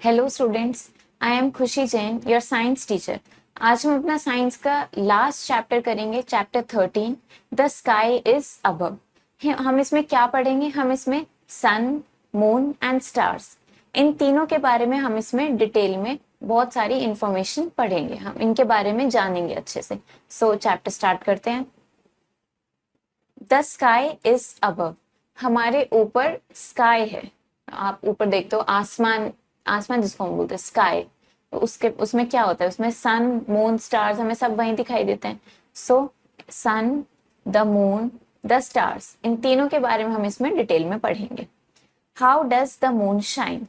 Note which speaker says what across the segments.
Speaker 1: Hello students, I am खुशी Jain, your science teacher. आज हम अपना साइंस का लास्ट चैप्टर करेंगे, chapter 13, the sky is above. हम इसमें क्या पढ़ेंगे? हम इसमें सन, मून एंड स्टार्स, इन तीनों के बारे में हम इसमें डिटेल में बहुत सारी इंफॉर्मेशन पढ़ेंगे। हम इनके बारे में जानेंगे अच्छे से। सो चैप्टर स्टार्ट करते हैं। द स्काई इज अबव, हमारे ऊपर स्काई है। आप ऊपर देखते हो आसमान, आसमान जिसको हम बोलते हैं स्काई। तो उसके उसमें क्या होता है? उसमें सन, मून, स्टार्स हमें सब वहीं दिखाई देते हैं। सो सन, द मून, द स्टार्स, इन तीनों के बारे में हम इसमें डिटेल में पढ़ेंगे। How does the moon shine?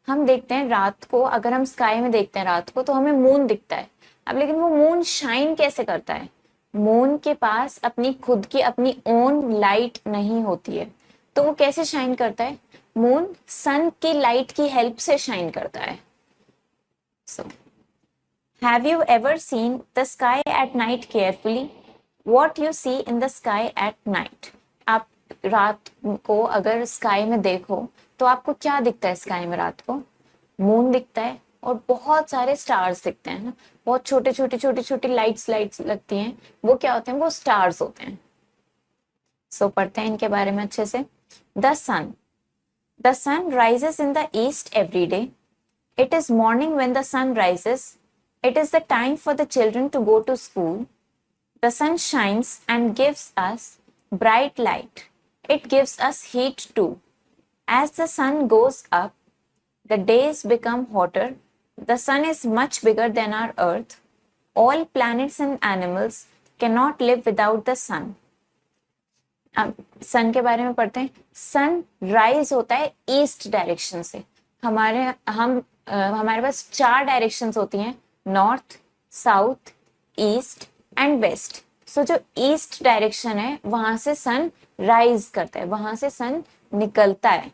Speaker 1: हम देखते हैं रात को, अगर हम स्काई में देखते हैं रात को तो हमें मून दिखता है। अब लेकिन वो मून शाइन कैसे करता है? मून के पास अपनी खुद की अपनी ओन लाइट नहीं होती है, तो वो कैसे शाइन करता है? मून सन की लाइट की हेल्प से शाइन करता है। So have you ever seen the sky at night carefully? What you see in the sky at night? आप रात को अगर स्काई में देखो तो आपको क्या दिखता है? स्काई में रात को मून दिखता है और बहुत सारे स्टार्स दिखते हैं ना। बहुत छोटे छोटे छोटी छोटी लाइट्स लाइट्स लगती हैं, वो क्या होते हैं? वो स्टार्स होते हैं। सो पढ़ते हैं इनके बारे में अच्छे से। The sun, the sun rises in the east every day. It is morning when the sun rises. It is the time for the children to go to school. The sun shines and gives us bright light. It gives us heat too. As the sun goes up, the days become hotter. The sun is much bigger than our earth. All planets and animals cannot live without the sun. अब सन के बारे में पढ़ते हैं। Sun rise होता है east direction से। हमारे पास 4 डायरेक्शंस होती हैं, north, south, east and west. So जो ईस्ट डायरेक्शन है वहां से सन राइज करता है, वहां से सन निकलता है।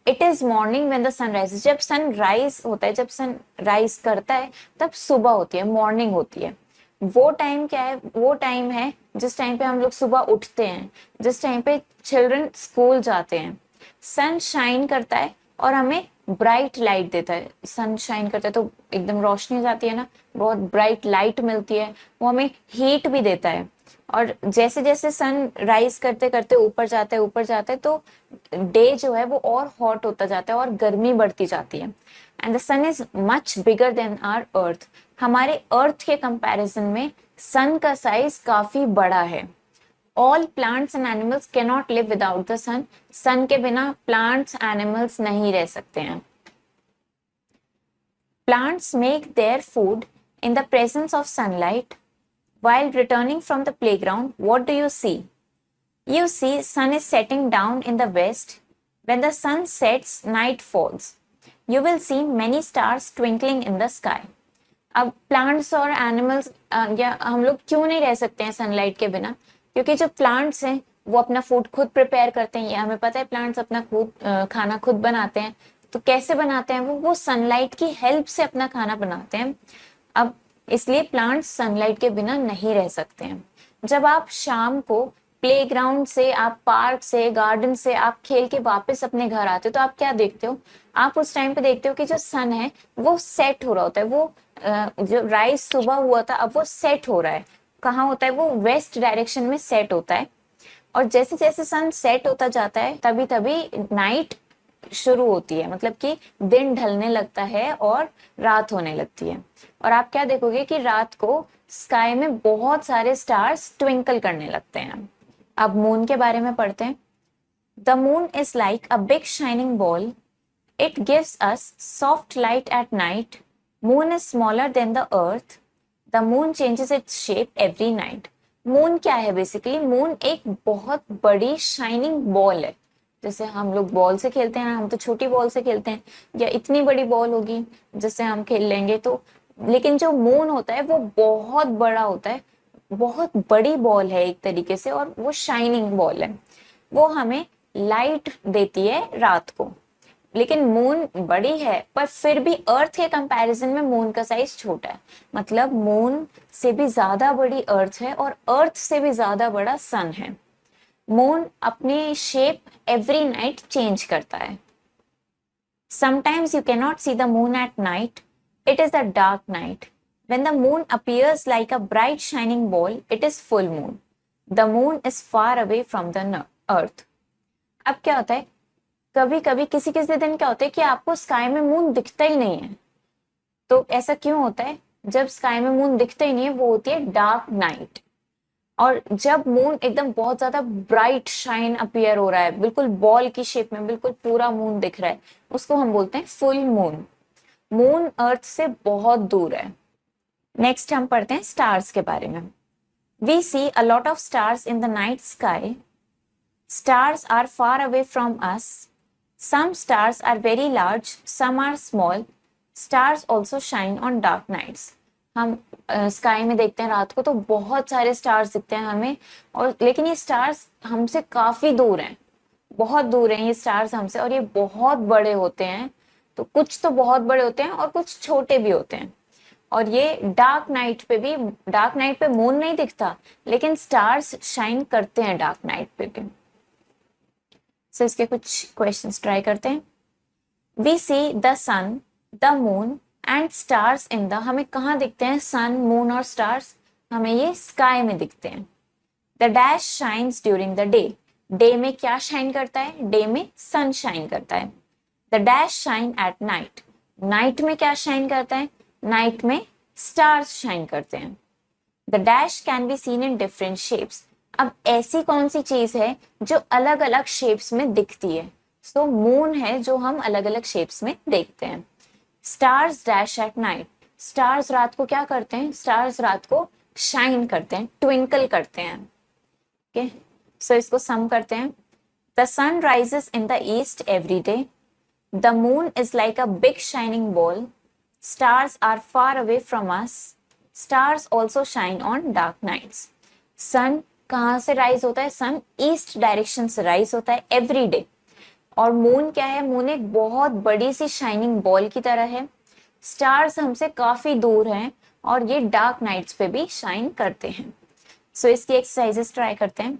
Speaker 1: It is morning when the sun rise, जब सन राइज होता है, जब सन राइज करता है तब सुबह होती है, मॉर्निंग होती है। वो टाइम क्या है? वो टाइम है जिस टाइम पे हम लोग सुबह उठते हैं, जिस टाइम पे चिल्ड्रन स्कूल जाते हैं। सन शाइन करता है और हमें ब्राइट लाइट देता है। सन शाइन करता है तो एकदम रोशनी जाती है ना, बहुत ब्राइट लाइट मिलती है। वो हमें हीट भी देता है। और जैसे जैसे सन राइज करते करते ऊपर जाता है तो डे जो है वो और हॉट होता जाता है और गर्मी बढ़ती जाती है। And the sun is much bigger than our earth, हमारे अर्थ के कंपैरिजन में सन का साइज काफी बड़ा है। All plants and animals can not live without the sun, sun के बिना प्लांट्स एनिमल्स नहीं रह सकते हैं। Plants make their food in the presence of sunlight. While returning from the playground, what do you see? You see sun is setting down in the west. When the sun sets, night falls. You will see many stars twinkling in the sky. अब plants और animals या हम लोग क्यों नहीं रह सकते हैं सनलाइट के बिना? क्योंकि जो प्लांट्स हैं वो अपना फूड खुद प्रिपेयर करते हैं। ये हमें पता है, प्लांट्स अपना खुद खाना खुद बनाते हैं। तो कैसे बनाते हैं? वो सनलाइट की हेल्प से अपना खाना बनाते हैं। अब इसलिए प्लांट्स सनलाइट के बिना नहीं रह सकते हैं। जब आप शाम को प्लेग्राउंड से, आप पार्क से, गार्डन से आप खेल के वापस अपने घर आते हो तो आप क्या देखते हो? आप उस टाइम पे देखते हो कि जो सन है वो सेट हो रहा होता है। वो जो राइज सुबह हुआ था अब वो सेट हो रहा है। कहाँ होता है? वो वेस्ट डायरेक्शन में सेट होता है। और जैसे जैसे सन सेट होता जाता है तभी तभी नाइट शुरू होती है, मतलब कि दिन ढलने लगता है और रात होने लगती है। और आप क्या देखोगे कि रात को स्काई में बहुत सारे स्टार्स ट्विंकल करने लगते हैं। अब मून के बारे में पढ़ते हैं। The moon is like a big shining ball. It gives us soft light at night. Moon is smaller than the earth. The moon changes its shape every night. Moon क्या है? बेसिकली मून एक बहुत बड़ी shining ball है। जैसे हम लोग ball से खेलते हैं, हम तो छोटी बॉल से खेलते हैं, या इतनी बड़ी बॉल होगी जिससे हम खेल लेंगे तो। लेकिन जो मून होता है वो बहुत बड़ा होता है, बहुत बड़ी बॉल है एक तरीके से, और वो शाइनिंग बॉल है। वो हमें लाइट देती है रात को। लेकिन मून बड़ी है पर फिर भी अर्थ के कंपैरिजन में मून का साइज छोटा है। मतलब मून से भी ज्यादा बड़ी अर्थ है और अर्थ से भी ज्यादा बड़ा सन है। मून अपनी शेप एवरी नाइट चेंज करता है। Sometimes you cannot see the moon at night. It is a dark night. When the moon appears like a bright shining ball, it is full moon. The moon is far away from the earth. अब क्या होता है, कभी कभी किसी किसी दिन क्या होता है कि आपको स्काई में मून दिखता ही नहीं है. तो ऐसा क्यों होता है? जब स्काई में मून दिखता ही नहीं है, वो होती है डार्क नाइट. और जब मून एकदम बहुत ज्यादा ब्राइट शाइन अपीयर हो रहा है, बिल्कुल बॉल की शेप में, बिल्कुल पूरा मून दिख रहा है, उसको हम बोलते हैं फुल मून. मून अर्थ से बहुत दूर है. नेक्स्ट हम पढ़ते हैं स्टार्स के बारे में. We see a lot of stars in the night sky. Stars are far away from us. Some stars are very large, some are small. Stars also shine on dark nights. हम sky में देखते हैं रात को तो बहुत सारे stars दिखते हैं हमें, और लेकिन ये स्टार्स हमसे काफी दूर हैं, बहुत दूर हैं ये स्टार्स हमसे, और ये बहुत बड़े होते हैं. तो कुछ तो बहुत बड़े होते हैं और कुछ छोटे भी होते हैं. और ये डार्क नाइट पे मून नहीं दिखता, लेकिन स्टार्स शाइन करते हैं डार्क नाइट पे भी. सो इसके कुछ क्वेश्चंस ट्राई करते हैं. We see the sun, the moon and stars in the. हमें कहाँ दिखते हैं सन, मून और स्टार्स? हमें ये स्काई में दिखते हैं. The dash shines during the day. Day में क्या शाइन करता है? डे में सन शाइन करता है. The dash shine at night. Night में क्या शाइन करता है? नाइट में स्टार्स शाइन करते हैं. The dash can be seen in different shapes. अब ऐसी कौन सी चीज है जो अलग अलग शेप्स में दिखती है? सो मून है जो हम अलग अलग शेप्स में देखते हैं. Stars dash at night. Stars रात को क्या करते हैं? स्टार्स रात को शाइन करते हैं, ट्विंकल करते हैं. ओके, सो इसको सम करते हैं. The sun rises in the east every day. The moon is like a big shining ball. Stars are far away from us. Stars also shine on dark nights. Sun कहाँ से rise होता है? Sun east direction से rise होता है every day. और moon क्या है? मून एक बहुत बड़ी सी शाइनिंग बॉल की तरह है. स्टार्स हमसे काफी दूर हैं और ये डार्क नाइट्स पे भी शाइन करते हैं. सो इसकी एक्सरसाइजेस ट्राई करते हैं.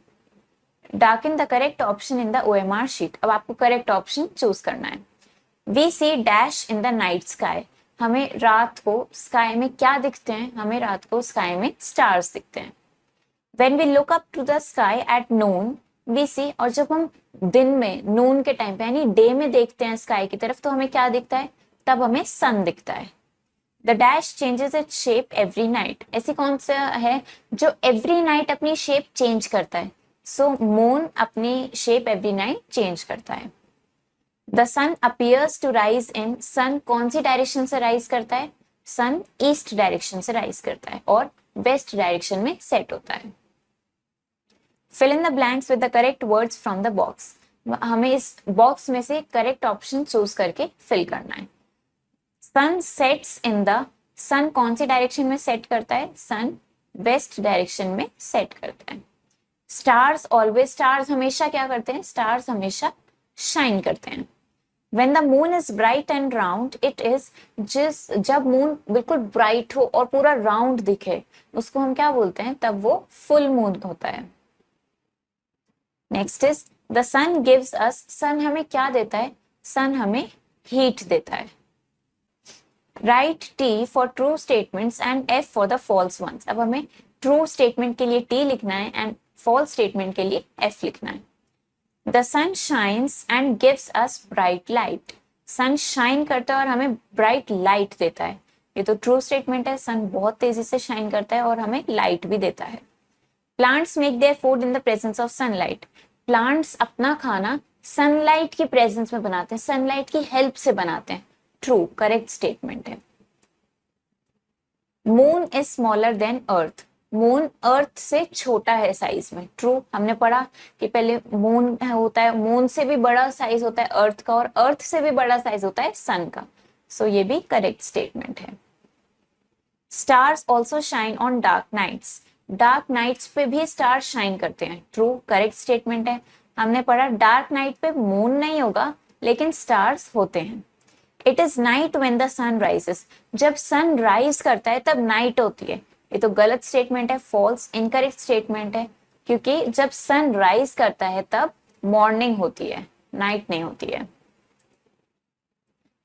Speaker 1: Darken the correct option in the OMR sheet. अब आपको करेक्ट ऑप्शन चूज करना है. We see dash in the night sky. हमें रात को स्काई में क्या दिखते हैं? हमें रात को स्काई में स्टार्स दिखते हैं. When we look up to the sky at noon, we see. और जब हम दिन में, नून के टाइम पे यानी डे में देखते हैं स्काई की तरफ, तो हमें क्या दिखता है? तब हमें सन दिखता है. The dash changes its shape every night. ऐसी कौन सा है जो एवरी नाइट अपनी शेप चेंज करता है? सो मून अपनी शेप एवरी नाइट चेंज करता है. The sun appears to rise in. Sun कौन सी डायरेक्शन से राइज करता है? सन ईस्ट डायरेक्शन से राइज करता है और वेस्ट डायरेक्शन में सेट होता है. Fill in the blanks with the correct words from the box. हमें इस बॉक्स में से करेक्ट ऑप्शन चूज करके फिल करना है. सन सेट्स इन द. सन कौन सी डायरेक्शन में सेट करता है? सन वेस्ट डायरेक्शन में सेट करता है. Stars always. स्टार्स हमेशा क्या करते हैं? स्टार्स हमेशा शाइन करते हैं. When the moon is bright and round, it is. जब मून बिल्कुल ब्राइट हो और पूरा राउंड दिखे, उसको हम क्या बोलते हैं? तब वो फुल मून होता है. Next is the sun gives us. Sun हमें क्या देता है? सन हमें हीट देता है. Write T for true statements and F for the false ones. अब हमें ट्रू स्टेटमेंट के लिए T लिखना है एंड फॉल्स स्टेटमेंट के लिए F लिखना है. The sun shines and gives us bright light. Sun shine करता है और हमें ब्राइट लाइट देता है. ये तो ट्रू स्टेटमेंट है. सन बहुत तेजी से शाइन करता है और हमें लाइट भी देता है. Plants make their food in the presence of sunlight. Plants अपना खाना सनलाइट की प्रेजेंस में बनाते हैं, सनलाइट की हेल्प से बनाते हैं. ट्रू, करेक्ट स्टेटमेंट है. Moon is smaller than earth. Moon earth से छोटा है साइज में. ट्रू, हमने पढ़ा कि पहले मून होता है, मून से भी बड़ा साइज होता है अर्थ का, और अर्थ से भी बड़ा साइज होता है सन का. सो ये भी करेक्ट स्टेटमेंट है. Stars also shine on dark nights. Dark nights पे भी स्टार शाइन करते हैं. ट्रू, करेक्ट स्टेटमेंट है. हमने पढ़ा डार्क नाइट पे मून नहीं होगा लेकिन स्टार्स होते हैं. It is night when the sun rises. जब सन राइज करता है तब नाइट होती है. ये तो गलत स्टेटमेंट है, फॉल्स, इनकरेक्ट स्टेटमेंट है, क्योंकि जब सन राइज करता है तब मॉर्निंग होती है, नाइट नहीं होती है.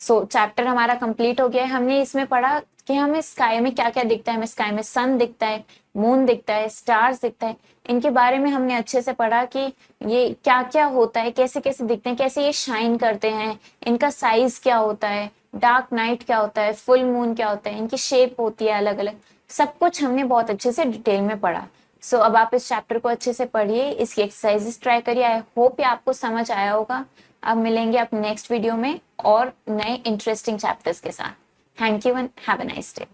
Speaker 1: सो चैप्टर हमारा कंप्लीट हो गया है। हमने इसमें पढ़ा कि हमें स्काई में क्या क्या दिखता है। हमें स्काई में सन दिखता है, मून दिखता है, स्टार्स दिखता है। इनके बारे में हमने अच्छे से पढ़ा कि ये क्या क्या होता है, कैसे कैसे दिखते हैं, कैसे ये शाइन करते हैं, इनका साइज क्या होता है, डार्क नाइट क्या होता है, फुल मून क्या होता है, इनकी शेप होती है अलग अलग। सब कुछ हमने बहुत अच्छे से डिटेल में पढ़ा। सो अब आप इस चैप्टर को अच्छे से पढ़िए, इसकी एक्सरसाइजेस ट्राई करिए। आई होप ये आपको समझ आया होगा। अब मिलेंगे आप नेक्स्ट वीडियो में और नए इंटरेस्टिंग चैप्टर्स के साथ। Thank you and have a nice day.